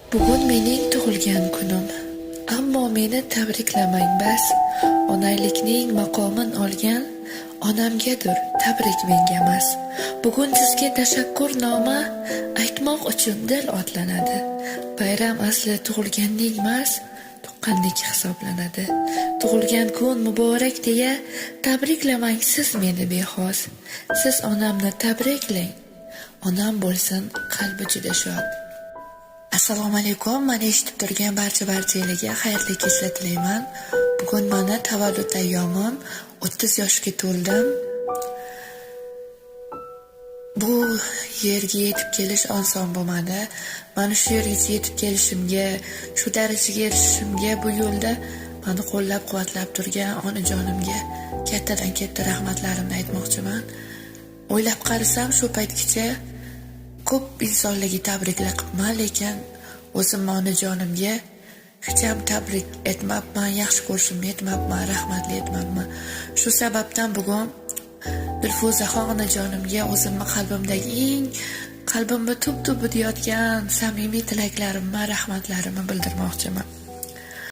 Bugun mening tug'ilgan kunim. Ammo meni tabriklamang bas. Onaylikning maqomin olgan onamgadir, tabrik menga emas. Bugun sizga tashakkurnoma aytmoq uchun dil otlanadi. Bayram asli tug'ilganlik emas, tuqqanlik hisoblanadi. Tug'ilgan kun muborak deya tabriklamang siz meni bexos. Siz onamni tabriklang. Onam bo'lsin qalbi juda shod. Assalomu alaykum. Meni eshitib turgan barchalarga xayrli kechlar tilayman. Bugun mana tavallud ayyomim, 30 yoshga to'ldim. Bu yerga yetib kelish oson bo'lmadi. Mana shu yerga yetib kelishimga, shu darajaga erishishimga bu yo'lda meni qo'llab-quvvatlab turgan onajonimga kattadan katta rahmatlarimni aytmoqchiman. O'ylab qarasam, shu paytgacha ko'p insonlarga tabriklar qilibman, lekin o'zimni onajonimga hech ham tabrik etmabman, yaxshi ko'rishimni aytmabman, rahmatli aytmabman. Shu sababdan bugun Dilfuzaxon onajonimga o'zimni qalbimdagi qalbimni tub-tubida yotgan samimiy tilaklarimni, rahmatlarimni bildirmoqchiman.